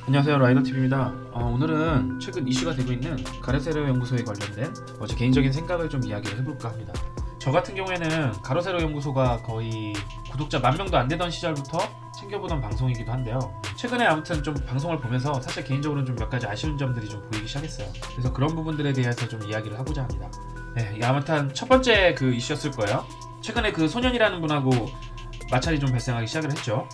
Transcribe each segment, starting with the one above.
안녕하세요, 라이더TV입니다. 오늘은 최근 이슈가 되고 있는 가로세로 연구소에 관련된 제 개인적인 생각을 좀 이야기를 해볼까 합니다. 저 같은 경우에는 가로세로 연구소가 거의 구독자 10,000명도 안 되던 시절부터 챙겨보던 방송이기도 한데요. 최근에 아무튼 좀 방송을 보면서 사실 개인적으로는 좀 몇 가지 아쉬운 점들이 좀 보이기 시작했어요. 그래서 그런 부분들에 대해서 좀 이야기를 하고자 합니다. 네, 이게 아무튼 첫 번째 그 이슈였을 거예요. 최근에 그 소년이라는 분하고 마찰이 좀 발생하기 시작을 했죠.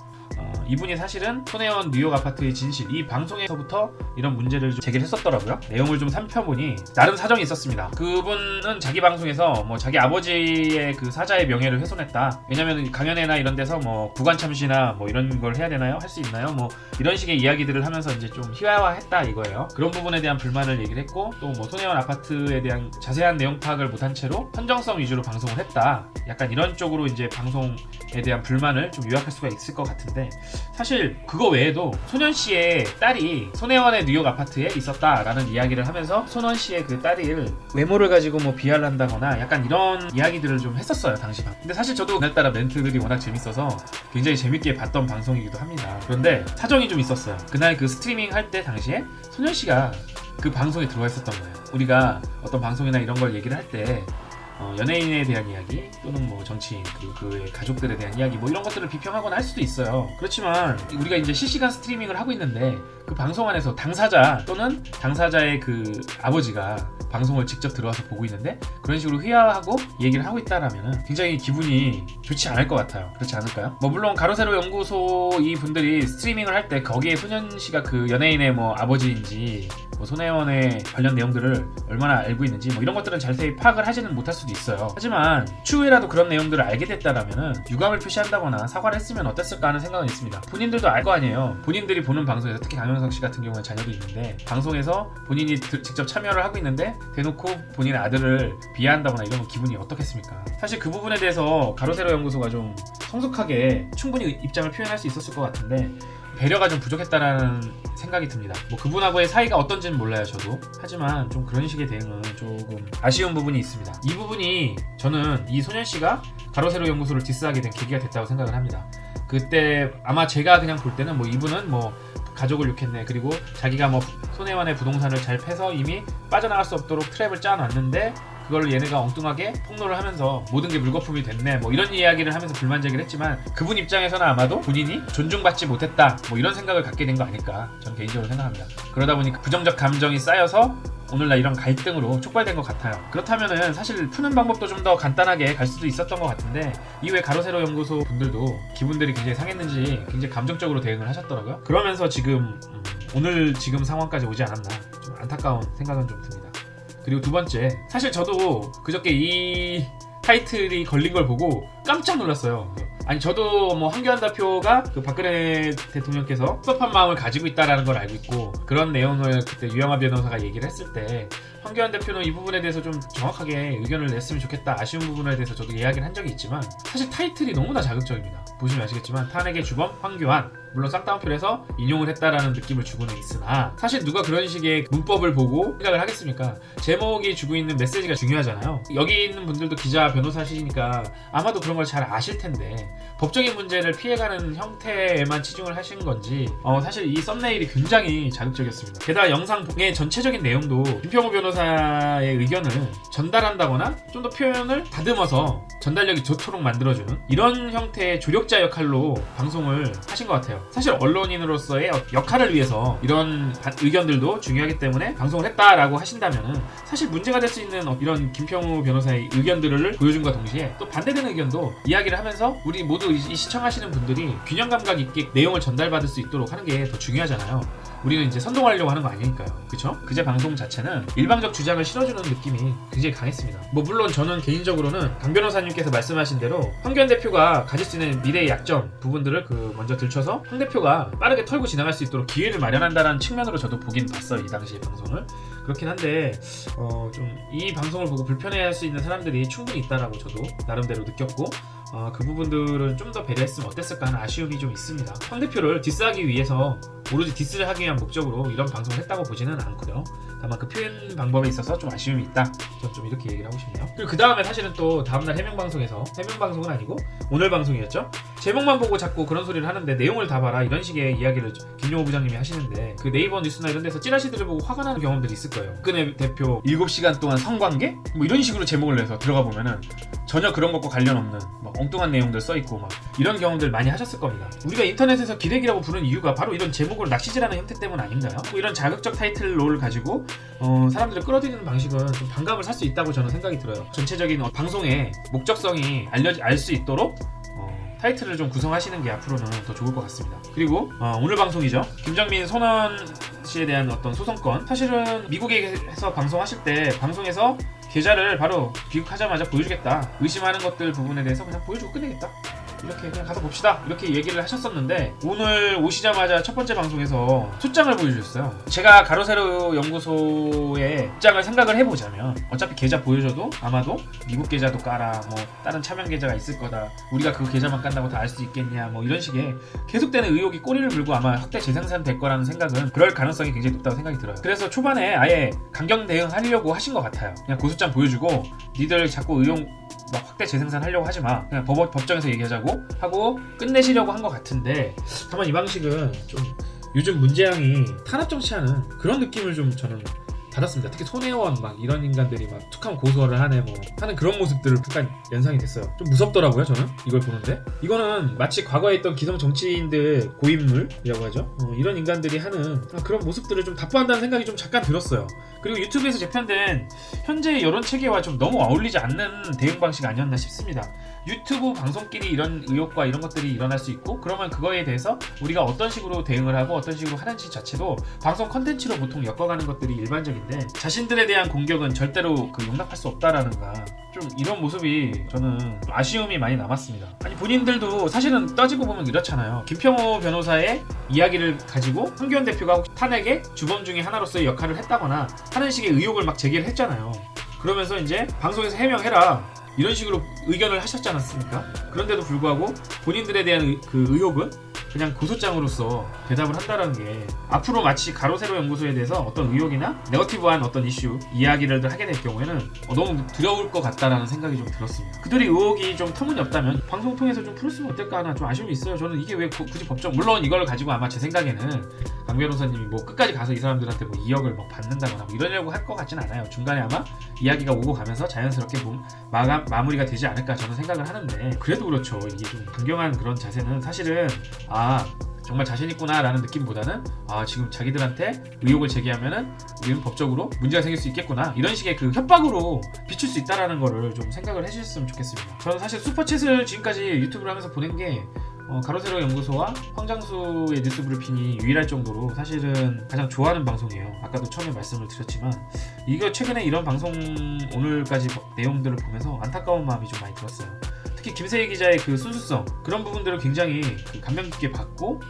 이분이 사실은 손혜원 뉴욕 아파트의 진실, 이 방송에서부터 이런 문제를 좀 제기를 했었더라고요. 내용을 좀 살펴보니 나름 사정이 있었습니다. 그분은 자기 방송에서 자기 아버지의 그 사자의 명예를 훼손했다. 왜냐면 강연회나 이런 데서 구관 참시나 이런 걸 해야 되나요? 할 수 있나요? 이런 식의 이야기들을 하면서 이제 좀 희화화했다 이거예요. 그런 부분에 대한 불만을 얘기를 했고, 또 손혜원 아파트에 대한 자세한 내용 파악을 못한 채로 선정성 위주로 방송을 했다. 약간 이런 쪽으로 이제 방송에 대한 불만을 좀 요약할 수가 있을 것 같은데, 사실 그거 외에도 소년 씨의 딸이 손혜원의 뉴욕 아파트에 있었다라는 이야기를 하면서 손원 씨의 그 딸을 외모를 가지고 비하를 한다거나 약간 이런 이야기들을 좀 했었어요, 당시. 근데 사실 저도 그날따라 멘트들이 워낙 재밌어서 굉장히 재밌게 봤던 방송이기도 합니다. 그런데 사정이 좀 있었어요. 그날 그 스트리밍 할 때 당시에 소년 씨가 그 방송에 들어와 있었던 거예요. 우리가 어떤 방송이나 이런 걸 얘기를 할 때 연예인에 대한 이야기 또는 정치인 그리고 그의 가족들에 대한 이야기 이런 것들을 비평하거나 할 수도 있어요. 그렇지만 우리가 이제 실시간 스트리밍을 하고 있는데 그 방송 안에서 당사자 또는 당사자의 그 아버지가 방송을 직접 들어와서 보고 있는데 그런 식으로 휘하하고 얘기를 하고 있다라면 굉장히 기분이 좋지 않을 것 같아요. 그렇지 않을까요? 물론 가로세로 연구소 이 분들이 스트리밍을 할 때 거기에 소년 씨가 그 연예인의 아버지인지 손혜원의 관련 내용들을 얼마나 알고 있는지 이런 것들은 자세히 파악을 하지는 못할 수도 있어요. 하지만 추후에라도 그런 내용들을 알게 됐다라면 유감을 표시한다거나 사과를 했으면 어땠을까 하는 생각은 있습니다. 본인들도 알 거 아니에요. 본인들이 보는 방송에서, 특히 강영석 씨 같은 경우는 자녀도 있는데 방송에서 본인이 직접 참여를 하고 있는데 대놓고 본인의 아들을 비하한다거나 이러면 기분이 어떻겠습니까? 사실 그 부분에 대해서 가로세로 연구소가 좀 성숙하게 충분히 입장을 표현할 수 있었을 것 같은데 배려가 좀 부족했다라는 생각이 듭니다. 그분하고의 사이가 어떤지는 몰라요, 저도. 하지만 좀 그런 식의 대응은 조금 아쉬운 부분이 있습니다. 이 부분이 저는 이 소년 씨가 가로세로 연구소를 디스하게 된 계기가 됐다고 생각을 합니다. 그때 아마 제가 그냥 볼 때는 이분은 가족을 욕했네, 그리고 자기가 손혜원의 부동산을 잘 패서 이미 빠져나갈 수 없도록 트랩을 짜놨는데 그걸 얘네가 엉뚱하게 폭로를 하면서 모든 게 물거품이 됐네 이런 이야기를 하면서 불만 제기를 했지만 그분 입장에서는 아마도 본인이 존중받지 못했다 이런 생각을 갖게 된 거 아닐까 저는 개인적으로 생각합니다. 그러다 보니 부정적 감정이 쌓여서 오늘날 이런 갈등으로 촉발된 것 같아요. 그렇다면은 사실 푸는 방법도 좀 더 간단하게 갈 수도 있었던 것 같은데 이후에 가로세로 연구소 분들도 기분들이 굉장히 상했는지 굉장히 감정적으로 대응을 하셨더라고요. 그러면서 지금 오늘 지금 상황까지 오지 않았나 좀 안타까운 생각은 좀 듭니다. 그리고 두 번째, 사실 저도 그저께 이 타이틀이 걸린 걸 보고 깜짝 놀랐어요. 아니 저도 황교안 대표가 그 박근혜 대통령께서 섭섭한 마음을 가지고 있다라는 걸 알고 있고 그런 내용을 그때 유영하 변호사가 얘기를 했을 때 황교안 대표는 이 부분에 대해서 좀 정확하게 의견을 냈으면 좋겠다, 아쉬운 부분에 대해서 저도 이야기를 한 적이 있지만 사실 타이틀이 너무나 자극적입니다. 보시면 아시겠지만 탄핵의 주범 황교안, 물론 쌍따옴표를 해서 인용을 했다라는 느낌을 주고는 있으나 사실 누가 그런 식의 문법을 보고 생각을 하겠습니까? 제목이 주고 있는 메시지가 중요하잖아요. 여기 있는 분들도 기자 변호사시니까 아마도 그런 걸 잘 아실 텐데 법적인 문제를 피해가는 형태에만 치중을 하신 건지 사실 이 썸네일이 굉장히 자극적이었습니다. 게다가 영상의 전체적인 내용도 김평우 변호사의 의견을 전달한다거나 좀 더 표현을 다듬어서 전달력이 좋도록 만들어주는 이런 형태의 조력자 역할로 방송을 하신 것 같아요. 사실 언론인으로서의 역할을 위해서 이런 의견들도 중요하기 때문에 방송을 했다라고 하신다면 사실 문제가 될 수 있는 이런 김평우 변호사의 의견들을 보여준과 동시에 또 반대되는 의견도 이야기를 하면서 우리 모두 이 시청하시는 분들이 균형 감각 있게 내용을 전달받을 수 있도록 하는 게 더 중요하잖아요. 우리는 이제 선동하려고 하는 거 아니니까요. 그쵸? 그제 방송 자체는 일방적 주장을 실어주는 느낌이 굉장히 강했습니다. 물론 저는 개인적으로는 강 변호사님께서 말씀하신 대로 황교안 대표가 가질 수 있는 미래의 약점 부분들을 먼저 들춰서 황 대표가 빠르게 털고 지나갈 수 있도록 기회를 마련한다는 측면으로 저도 보긴 봤어요, 이 당시의 방송을. 그렇긴 한데 좀 이 방송을 보고 불편해할 수 있는 사람들이 충분히 있다라고 저도 나름대로 느꼈고 그 부분들은 좀 더 배려했으면 어땠을까 하는 아쉬움이 좀 있습니다. 황 대표를 디스하기 위해서 오로지 디스를 하기 위한 목적으로 이런 방송을 했다고 보지는 않고요. 다만 그 표현 방법에 있어서 좀 아쉬움이 있다. 저는 좀 이렇게 얘기를 하고 싶네요. 그리고 그 다음에 사실은 또 다음날 해명방송에서, 해명방송은 아니고 오늘 방송이었죠? 제목만 보고 자꾸 그런 소리를 하는데 내용을 다 봐라 이런 식의 이야기를 김용호 부장님이 하시는데 그 네이버 뉴스나 이런 데서 찌라시들을 보고 화가 나는 경험들이 있을 거예요. 박근혜 대표 7시간 동안 성관계? 뭐 이런 식으로 제목을 내서 들어가 보면은 전혀 그런 것과 관련 없는 막 엉뚱한 내용들 써있고 막 이런 경험들 많이 하셨을 겁니다. 우리가 인터넷에서 기레기라고 부르는 이유가 바로 이런 제목으로 낚시질하는 형태 때문 아닌가요? 뭐 이런 자극적 타이틀롤을 가지고 사람들을 끌어들이는 방식은 좀 반감을 살 수 있다고 저는 생각이 들어요. 전체적인 방송의 목적성이 알 수 있도록 타이틀을 좀 구성하시는 게 앞으로는 더 좋을 것 같습니다. 그리고 오늘 방송이죠. 김정민 손원 씨에 대한 어떤 소송건, 사실은 미국에서 방송하실 때 방송에서 계좌를 바로 귀국하자마자 보여주겠다, 의심하는 것들 부분에 대해서 그냥 보여주고 끝내겠다, 이렇게 그냥 가서 봅시다 이렇게 얘기를 하셨었는데 오늘 오시자마자 첫 번째 방송에서 소장을 보여주셨어요. 제가 가로세로 연구소의 입장을 생각을 해보자면 어차피 계좌 보여줘도 아마도 미국 계좌도 깔아, 뭐 다른 차명 계좌가 있을 거다, 우리가 그 계좌만 깐다고 다 알 수 있겠냐, 뭐 이런 식의 계속되는 의혹이 꼬리를 물고 아마 확대 재생산 될 거라는 생각은 그럴 가능성이 굉장히 높다고 생각이 들어요. 그래서 초반에 아예 강경 대응하려고 하신 것 같아요. 그냥 고소장 보여주고 니들 자꾸 의혹 막 확대 재생산하려고 하지마, 그냥 법정에서 얘기하자고 하고 끝내시려고 한 것 같은데, 다만 이 방식은 좀 요즘 문재양이 탄압 정치하는 그런 느낌을 좀 저는 받았습니다. 특히 손혜원 막 이런 인간들이 막 툭하면 고소를 하네 뭐 하는 그런 모습들을 약간 연상이 됐어요. 좀 무섭더라고요 저는 이걸 보는데. 이거는 마치 과거에 있던 기성 정치인들, 고인물이라고 하죠, 이런 인간들이 하는 그런 모습들을 좀 답보한다는 생각이 좀 잠깐 들었어요. 그리고 유튜브에서 재편된 현재의 여론 체계와 좀 너무 어울리지 않는 대응 방식 아니었나 싶습니다. 유튜브 방송끼리 이런 의혹과 이런 것들이 일어날 수 있고, 그러면 그거에 대해서 우리가 어떤 식으로 대응을 하고 어떤 식으로 하는지 자체도 방송 컨텐츠로 보통 엮어가는 것들이 일반적인데, 자신들에 대한 공격은 절대로 용납할 수 없다라는가, 좀 이런 모습이 저는 아쉬움이 많이 남았습니다. 아니 본인들도 사실은 따지고 보면 이렇잖아요. 김평호 변호사의 이야기를 가지고 황교안 대표가 탄핵의 주범 중에 하나로서의 역할을 했다거나 하는 식의 의혹을 막 제기를 했잖아요. 그러면서 이제 방송에서 해명해라 이런 식으로 의견을 하셨지 않았습니까? 그런데도 불구하고 본인들에 대한 그 의혹은 그냥 고소장으로서 대답을 한다는 게, 앞으로 마치 가로세로 연구소에 대해서 어떤 의혹이나 네거티브한 어떤 이슈 이야기를 하게 될 경우에는 너무 두려울 것 같다라는 생각이 좀 들었습니다. 그들의 의혹이 좀 터무니없다면 방송 통해서 좀 풀었으면 어떨까 하나 좀 아쉬움이 있어요. 저는 이게 왜 굳이 법정, 물론 이걸 가지고 아마 제 생각에는 강 변호사님이 뭐 끝까지 가서 이 사람들한테 뭐 2억을 막 받는다거나 뭐 이러려고 할 것 같진 않아요. 중간에 아마 이야기가 오고 가면서 자연스럽게 마무리가 되지 않을까 저는 생각을 하는데, 그래도 그렇죠. 이게 좀 강경한 그런 자세는 사실은 정말 자신있구나 라는 느낌보다는 지금 자기들한테 의혹을 제기하면은 우리는 법적으로 문제가 생길 수 있겠구나, 이런 식의 그 협박으로 비출 수 있다라는 거를 좀 생각을 해주셨으면 좋겠습니다. 저는 사실 슈퍼챗을 지금까지 유튜브를 하면서 보낸 게 가로세로 연구소와 황장수의 뉴스브리핑이 유일할 정도로 사실은 가장 좋아하는 방송이에요. 아까도 처음에 말씀을 드렸지만 이거 최근에 이런 방송 오늘까지 내용들을 보면서 안타까운 마음이 좀 많이 들었어요. 특히 김세희 기자의 그 순수성, 그런 부분들을 굉장히 감명 깊게 봤고,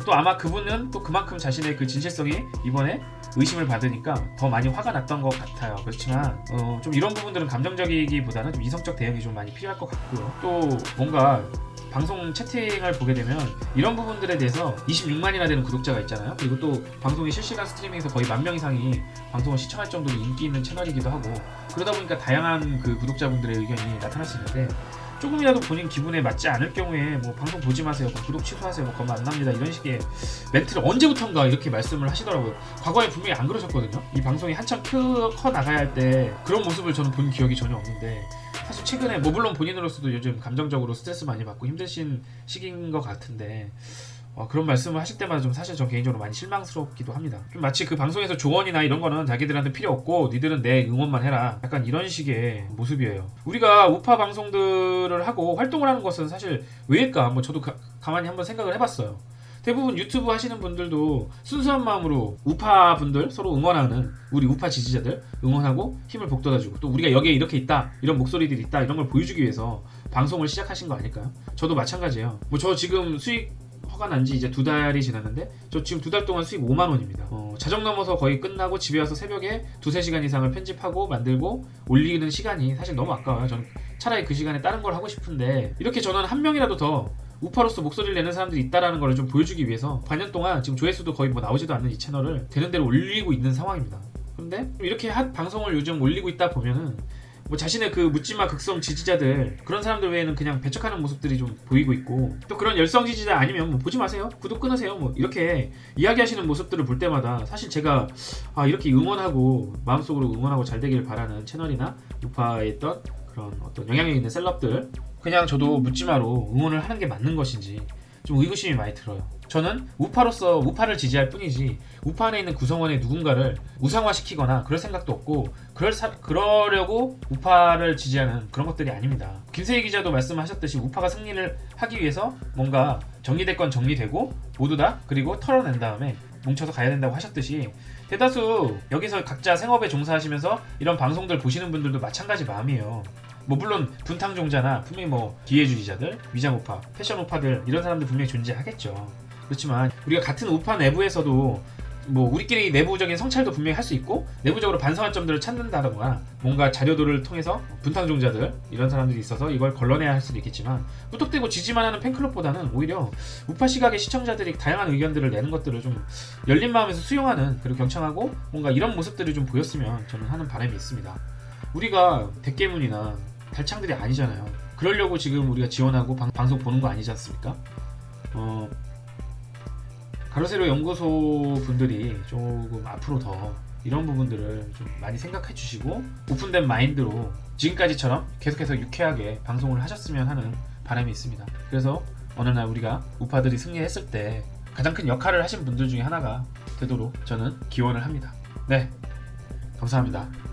또 아마 그분은 또 그만큼 자신의 그 진실성이 이번에 의심을 받으니까 더 많이 화가 났던 것 같아요. 그렇지만 좀 이런 부분들은 감정적이기보다는 좀 이성적 대응이 좀 많이 필요할 것 같고요. 또 뭔가 방송 채팅을 보게 되면 이런 부분들에 대해서 26만이나 되는 구독자가 있잖아요. 그리고 또 방송이 실시간 스트리밍에서 거의 10,000명 이상이 방송을 시청할 정도로 인기 있는 채널이기도 하고, 그러다 보니까 다양한 그 구독자분들의 의견이 나타날 수 있는데, 조금이라도 본인 기분에 맞지 않을 경우에 뭐 방송 보지 마세요, 뭐 구독 취소하세요, 뭐 그러면 안 납니다, 이런 식의 멘트를 언제부턴가 이렇게 말씀을 하시더라고요. 과거에 분명히 안 그러셨거든요. 이 방송이 한참 커 나가야 할 때 그런 모습을 저는 본 기억이 전혀 없는데, 사실 최근에 뭐 물론 본인으로서도 요즘 감정적으로 스트레스 많이 받고 힘드신 시기인 것 같은데 그런 말씀을 하실 때마다 좀 사실 저 개인적으로 많이 실망스럽기도 합니다. 좀 마치 그 방송에서 조언이나 이런 거는 자기들한테 필요 없고 니들은 내 응원만 해라, 약간 이런 식의 모습이에요. 우리가 우파 방송들을 하고 활동을 하는 것은 사실 왜일까? 뭐 저도 가만히 한번 생각을 해봤어요. 대부분 유튜브 하시는 분들도 순수한 마음으로 우파 분들 서로 응원하는, 우리 우파 지지자들 응원하고 힘을 북돋아주고, 또 우리가 여기에 이렇게 있다, 이런 목소리들이 있다, 이런 걸 보여주기 위해서 방송을 시작하신 거 아닐까요? 저도 마찬가지예요. 뭐 저 지금 수익 허가 난 지 이제 2달이 지났는데 저 지금 2달 동안 수익 5만 원입니다. 자정 넘어서 거의 끝나고 집에 와서 새벽에 2-3시간 이상을 편집하고 만들고 올리는 시간이 사실 너무 아까워요. 저는 차라리 그 시간에 다른 걸 하고 싶은데, 이렇게 저는 한 명이라도 더 우파로서 목소리를 내는 사람들이 있다라는 걸 좀 보여주기 위해서 반년 동안 지금 조회수도 거의 뭐 나오지도 않는 이 채널을 되는 대로 올리고 있는 상황입니다. 근데 이렇게 방송을 요즘 올리고 있다 보면은 뭐 자신의 그 묻지마 극성 지지자들 그런 사람들 외에는 그냥 배척하는 모습들이 좀 보이고 있고, 또 그런 열성 지지자 아니면 뭐 보지 마세요, 구독 끊으세요, 뭐 이렇게 이야기하시는 모습들을 볼 때마다 사실 제가 이렇게 응원하고 마음속으로 응원하고 잘 되길 바라는 채널이나 우파에 있던 그런 어떤 영향력 있는 셀럽들, 그냥 저도 묻지마로 응원을 하는 게 맞는 것인지 좀 의구심이 많이 들어요. 저는 우파로서 우파를 지지할 뿐이지 우파 안에 있는 구성원의 누군가를 우상화시키거나 그럴 생각도 없고, 그러려고 우파를 지지하는 그런 것들이 아닙니다. 김세희 기자도 말씀하셨듯이 우파가 승리를 하기 위해서 뭔가 정리될 건 정리되고 모두 다 그리고 털어낸 다음에 뭉쳐서 가야 된다고 하셨듯이, 대다수 여기서 각자 생업에 종사하시면서 이런 방송들 보시는 분들도 마찬가지 마음이에요. 뭐 물론 분탕종자나 분명히 뭐 기회주의자들, 위장우파, 패션우파들 이런 사람들 분명히 존재하겠죠. 그렇지만 우리가 같은 우파 내부에서도 뭐 우리끼리 내부적인 성찰도 분명히 할 수 있고, 내부적으로 반성할 점들을 찾는다던가 뭔가 자료들을 통해서 분탕종자들 이런 사람들이 있어서 이걸 걸러내야 할 수도 있겠지만, 무턱대고 지지만 하는 팬클럽보다는 오히려 우파 시각의 시청자들이 다양한 의견들을 내는 것들을 좀 열린 마음에서 수용하는, 그리고 경청하고 뭔가 이런 모습들이 좀 보였으면 저는 하는 바람이 있습니다. 우리가 대깨문이나 달창들이 아니잖아요. 그러려고 지금 우리가 지원하고 방송 보는 거 아니지 않습니까? 가로세로 연구소 분들이 조금 앞으로 더 이런 부분들을 좀 많이 생각해 주시고 오픈된 마인드로 지금까지처럼 계속해서 유쾌하게 방송을 하셨으면 하는 바람이 있습니다. 그래서 어느 날 우리가 우파들이 승리했을 때 가장 큰 역할을 하신 분들 중에 하나가 되도록 저는 기원을 합니다. 네, 감사합니다.